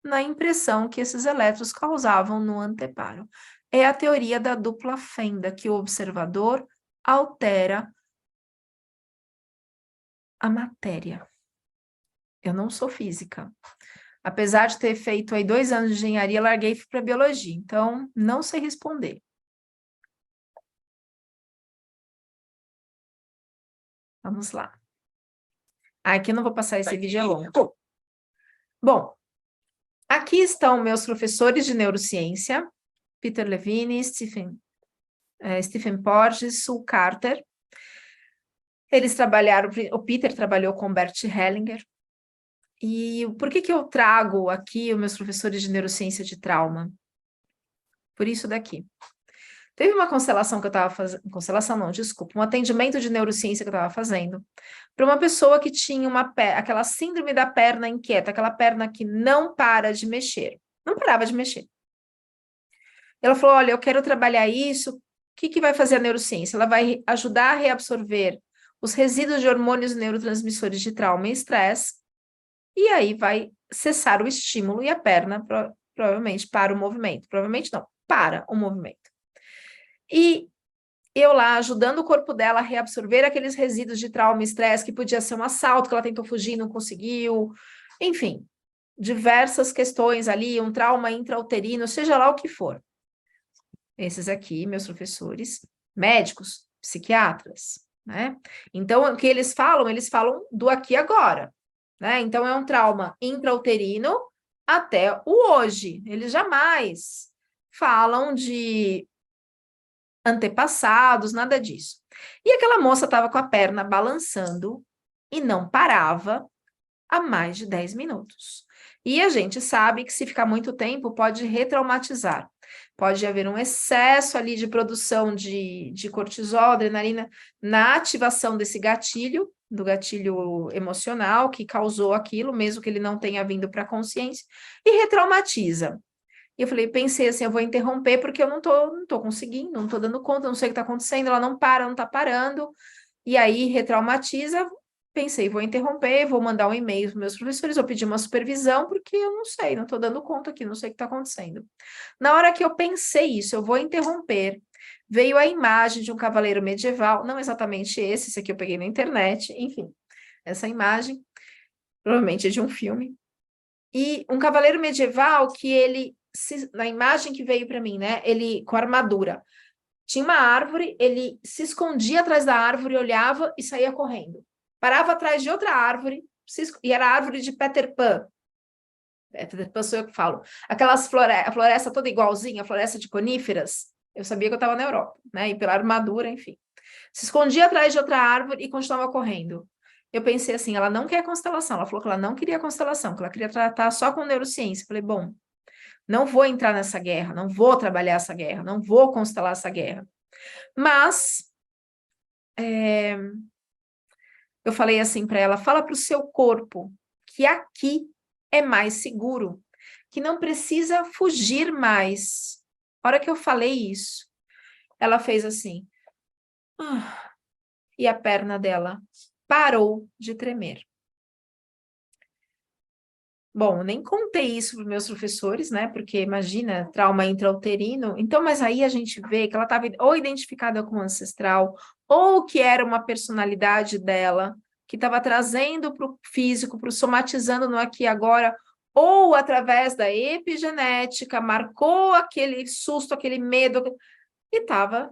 na impressão que esses elétrons causavam no anteparo. É a teoria da dupla fenda, que o observador altera a matéria. Eu não sou física. Apesar de ter feito aí 2 anos de engenharia, larguei para biologia. Então, não sei responder. Vamos lá. Aqui eu não vou passar esse vídeo, é longo. Bom, aqui estão meus professores de neurociência, Peter Levine, Stephen Porges, Sue Carter. Eles trabalharam, o Peter trabalhou com Bert Hellinger. E por que eu trago aqui os meus professores de neurociência de trauma? Por isso daqui. Teve uma constelação que eu estava fazendo, constelação não, desculpa, um atendimento de neurociência que eu estava fazendo para uma pessoa que tinha aquela síndrome da perna inquieta, aquela perna que não para de mexer, não parava de mexer. Ela falou, olha, eu quero trabalhar isso, o que vai fazer a neurociência? Ela vai ajudar a reabsorver os resíduos de hormônios e neurotransmissores de trauma e estresse, e aí vai cessar o estímulo e a perna provavelmente para o movimento. Provavelmente não, para o movimento. E eu lá ajudando o corpo dela a reabsorver aqueles resíduos de trauma e estresse, que podia ser um assalto que ela tentou fugir, não conseguiu, enfim, diversas questões ali, um trauma intrauterino, seja lá o que for. Esses aqui, meus professores, médicos, psiquiatras, né? Então, o que eles falam do aqui e agora, né? Então, é um trauma intrauterino até o hoje. Eles jamais falam de antepassados, nada disso. E aquela moça estava com a perna balançando e não parava há mais de 10 minutos. E a gente sabe que se ficar muito tempo pode retraumatizar. Pode haver um excesso ali de produção de cortisol, adrenalina, na ativação desse gatilho, do gatilho emocional que causou aquilo, mesmo que ele não tenha vindo para a consciência, e retraumatiza. E eu falei, pensei assim, eu vou interromper porque eu não tô conseguindo, não tô dando conta, não sei o que está acontecendo, ela não para, não está parando, e aí retraumatiza, pensei, vou interromper, vou mandar um e-mail para meus professores, vou pedir uma supervisão, porque eu não sei, não estou dando conta aqui, não sei o que está acontecendo. Na hora que eu pensei isso, eu vou interromper, veio a imagem de um cavaleiro medieval, não exatamente esse aqui eu peguei na internet, enfim, essa imagem, provavelmente é de um filme, e um cavaleiro medieval que ele, na imagem que veio para mim, né, ele com armadura, tinha uma árvore, ele se escondia atrás da árvore, olhava e saía correndo. Parava atrás de outra árvore, e era a árvore de Peter Pan. Peter Pan sou eu que falo. Aquelas a floresta toda igualzinha, a floresta de coníferas. Eu sabia que eu estava na Europa, né? E pela armadura, enfim. Se escondia atrás de outra árvore e continuava correndo. Eu pensei assim, ela não quer constelação. Ela falou que ela não queria constelação, que ela queria tratar só com neurociência. Eu falei, bom, não vou entrar nessa guerra, não vou trabalhar essa guerra, não vou constelar essa guerra. Mas eu falei assim para ela, fala para o seu corpo que aqui é mais seguro, que não precisa fugir mais. A hora que eu falei isso, ela fez assim, e a perna dela parou de tremer. Bom, eu nem contei isso para meus professores, né? Porque imagina, trauma intrauterino. Então, mas aí a gente vê que ela estava ou identificada como ancestral, ou que era uma personalidade dela, que estava trazendo para o físico, para o somatizando no aqui e agora, ou através da epigenética, marcou aquele susto, aquele medo, e estava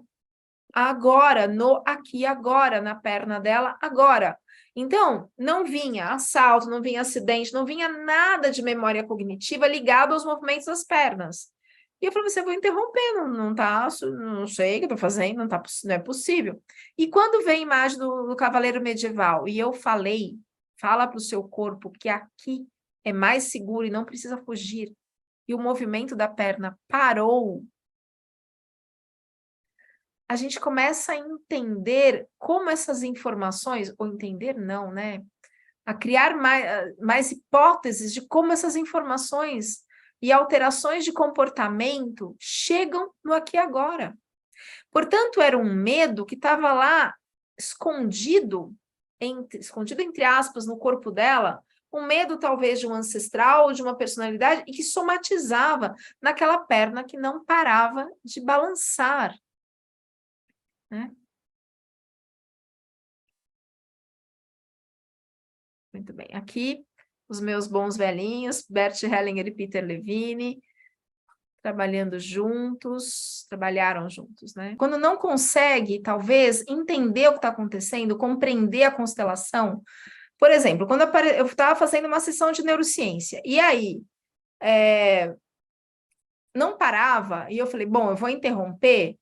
agora, no aqui e agora, na perna dela, agora. Então, não vinha assalto, não vinha acidente, não vinha nada de memória cognitiva ligado aos movimentos das pernas. E eu falei, você vou interromper, não tá, não sei o que eu tô fazendo, não é possível. E quando vem a imagem do cavaleiro medieval, e eu falei, fala para o seu corpo que aqui é mais seguro e não precisa fugir, e o movimento da perna parou, a gente começa a entender como essas informações, ou entender não, né? A criar mais hipóteses de como essas informações e alterações de comportamento chegam no aqui e agora. Portanto, era um medo que estava lá escondido entre aspas, no corpo dela, um medo talvez de um ancestral, de uma personalidade, e que somatizava naquela perna que não parava de balançar. Né? Muito bem. Aqui, os meus bons velhinhos, Bert Hellinger e Peter Levine, trabalhando juntos, trabalharam juntos, né? Quando não consegue, talvez, entender o que está acontecendo, compreender a constelação. Por exemplo, quando eu estava fazendo uma sessão de neurociência, e aí não parava, e eu falei, bom, eu vou interromper,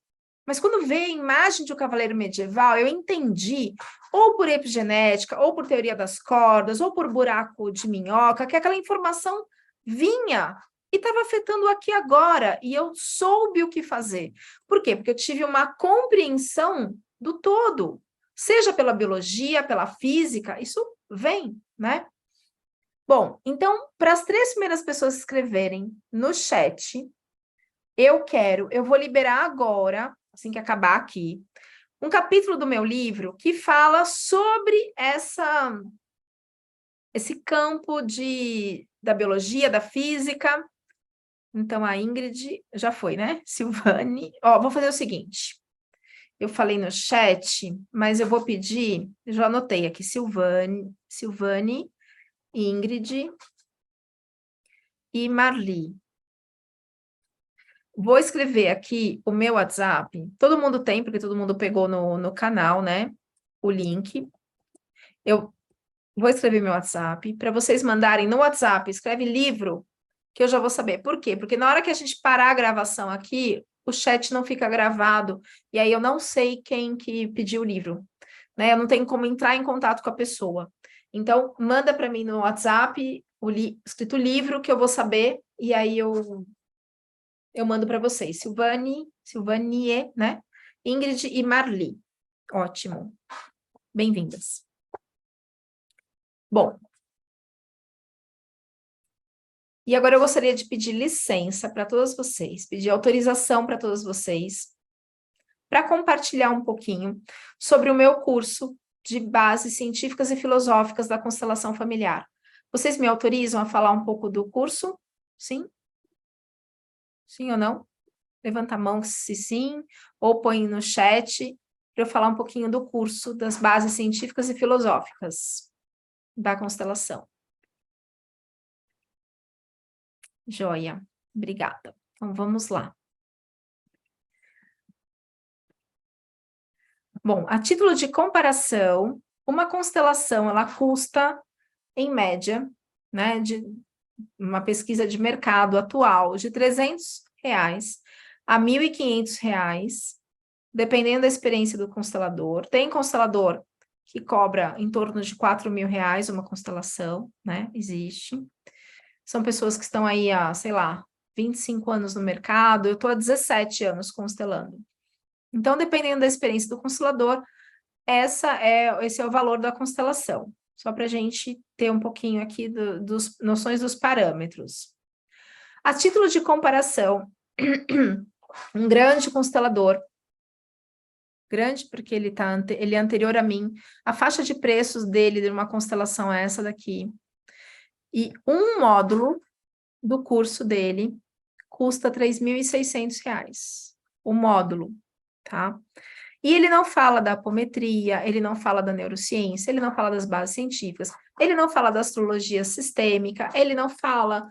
mas quando veio a imagem de um cavaleiro medieval, eu entendi, ou por epigenética, ou por teoria das cordas, ou por buraco de minhoca, que aquela informação vinha e estava afetando aqui agora, e eu soube o que fazer. Por quê? Porque eu tive uma compreensão do todo, seja pela biologia, pela física, isso vem, né? Bom, então, para as 3 primeiras pessoas escreverem no chat, eu vou liberar agora, assim que acabar aqui, um capítulo do meu livro que fala sobre esse campo da biologia, da física. Então, a Ingrid já foi, né? Silvane. Ó, vou fazer o seguinte. Eu falei no chat, mas eu vou pedir, eu já anotei aqui, Silvane, Ingrid e Marli. Vou escrever aqui o meu WhatsApp. Todo mundo tem, porque todo mundo pegou no canal, né? O link. Eu vou escrever meu WhatsApp. Para vocês mandarem no WhatsApp, escreve livro, que eu já vou saber. Por quê? Porque na hora que a gente parar a gravação aqui, o chat não fica gravado. E aí eu não sei quem que pediu o livro. Né? Eu não tenho como entrar em contato com a pessoa. Então, manda para mim no WhatsApp escrito livro, que eu vou saber. E aí eu mando para vocês. Silvanie, né? Ingrid e Marli. Ótimo. Bem-vindas. Bom. E agora eu gostaria de pedir licença para todas vocês, pedir autorização para todas vocês, para compartilhar um pouquinho sobre o meu curso de bases científicas e filosóficas da constelação familiar. Vocês me autorizam a falar um pouco do curso? Sim? Sim ou não? Levanta a mão se sim, ou põe no chat para eu falar um pouquinho do curso das bases científicas e filosóficas da constelação. Joia, obrigada. Então, vamos lá. Bom, a título de comparação, uma constelação, ela custa, em média, né, de uma pesquisa de mercado atual, de R$300 a R$1.500, dependendo da experiência do constelador. Tem constelador que cobra em torno de R$4.000 uma constelação, né? Existe. São pessoas que estão aí há, sei lá, 25 anos no mercado, eu estou há 17 anos constelando. Então, dependendo da experiência do constelador, esse é o valor da constelação. Só para a gente ter um pouquinho aqui dos noções dos parâmetros. A título de comparação, um grande constelador, grande porque ele é anterior a mim, a faixa de preços dele de uma constelação é essa daqui. E um módulo do curso dele custa R$3.600. O módulo, tá? E ele não fala da apometria, ele não fala da neurociência, ele não fala das bases científicas, ele não fala da astrologia sistêmica, ele não fala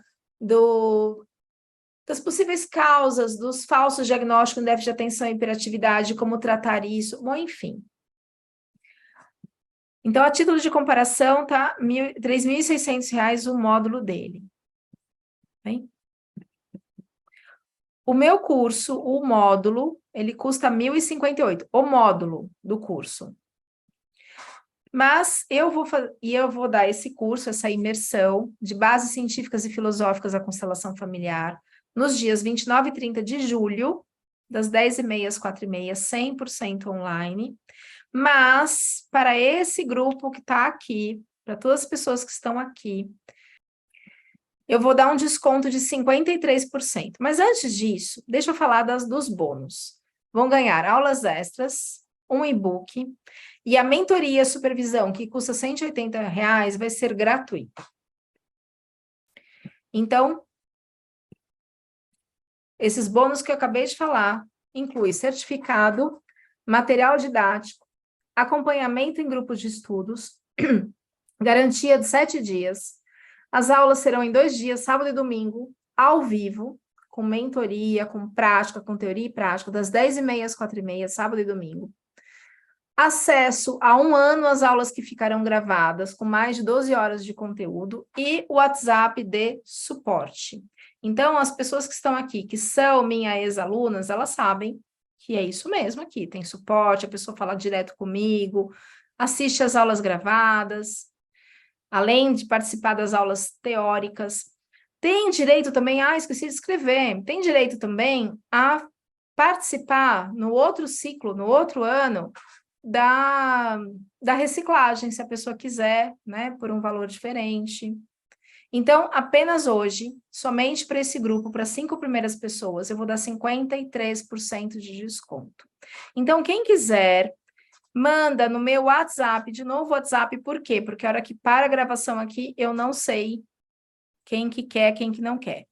das possíveis causas, dos falsos diagnósticos de déficit de atenção e hiperatividade, como tratar isso, bom, enfim. Então, a título de comparação, tá? R$3.600 o módulo dele. Bem? O meu curso, o módulo, ele custa R$1.058, o módulo do curso. Mas eu vou dar esse curso, essa imersão de bases científicas e filosóficas da constelação familiar, nos dias 29 e 30 de julho, das 10h30 às 4h30, 100% online. Mas, para esse grupo que está aqui, para todas as pessoas que estão aqui, eu vou dar um desconto de 53%. Mas antes disso, deixa eu falar dos bônus. Vão ganhar aulas extras, um e-book, e a mentoria supervisão, que custa R$180, vai ser gratuita. Então, esses bônus que eu acabei de falar, inclui certificado, material didático, acompanhamento em grupos de estudos, garantia de 7 dias. As aulas serão em 2 dias, sábado e domingo, ao vivo, com mentoria, com prática, com teoria e prática, das 10h30 às 4h30, sábado e domingo. Acesso a 1 ano às aulas que ficarão gravadas, com mais de 12 horas de conteúdo, e o WhatsApp de suporte. Então, as pessoas que estão aqui, que são minhas ex-alunas, elas sabem que é isso mesmo aqui, tem suporte, a pessoa fala direto comigo, assiste às aulas gravadas, além de participar das aulas teóricas. Tem direito também, esqueci de escrever, tem direito também a participar no outro ciclo, no outro ano, da reciclagem, se a pessoa quiser, né, por um valor diferente. Então, apenas hoje, somente para esse grupo, para 5 primeiras pessoas, eu vou dar 53% de desconto. Então, quem quiser, manda no meu WhatsApp, de novo WhatsApp, por quê? Porque a hora que para a gravação aqui, eu não sei quem que quer, quem que não quer.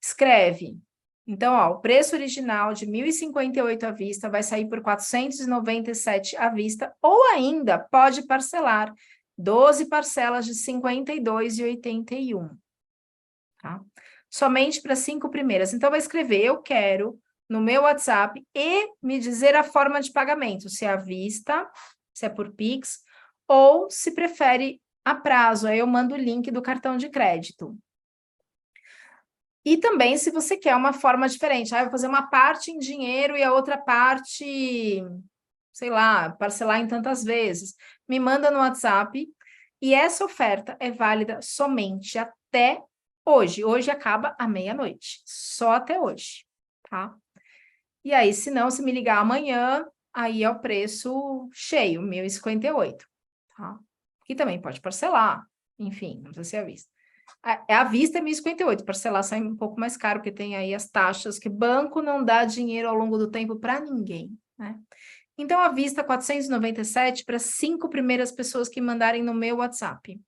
Escreve. Então, ó, o preço original de R$1.058 à vista vai sair por R$497 à vista, ou ainda pode parcelar 12 parcelas de R$52,81. Tá? Somente para 5 primeiras. Então, vai escrever, eu quero, no meu WhatsApp, e me dizer a forma de pagamento, se é à vista, se é por Pix, ou se prefere a prazo, aí eu mando o link do cartão de crédito. E também se você quer uma forma diferente, eu vou fazer uma parte em dinheiro e a outra parte, sei lá, parcelar em tantas vezes. Me manda no WhatsApp e essa oferta é válida somente até hoje. Hoje acaba à meia-noite, só até hoje, tá? E aí, se não, se me ligar amanhã, aí é o preço cheio, R$1.058, tá? Que também pode parcelar, enfim, não precisa ser à vista. À vista é R$1.058, parcelar sai um pouco mais caro, porque tem aí as taxas que banco não dá dinheiro ao longo do tempo para ninguém, né? Então, à vista 497 para 5 primeiras pessoas que mandarem no meu WhatsApp.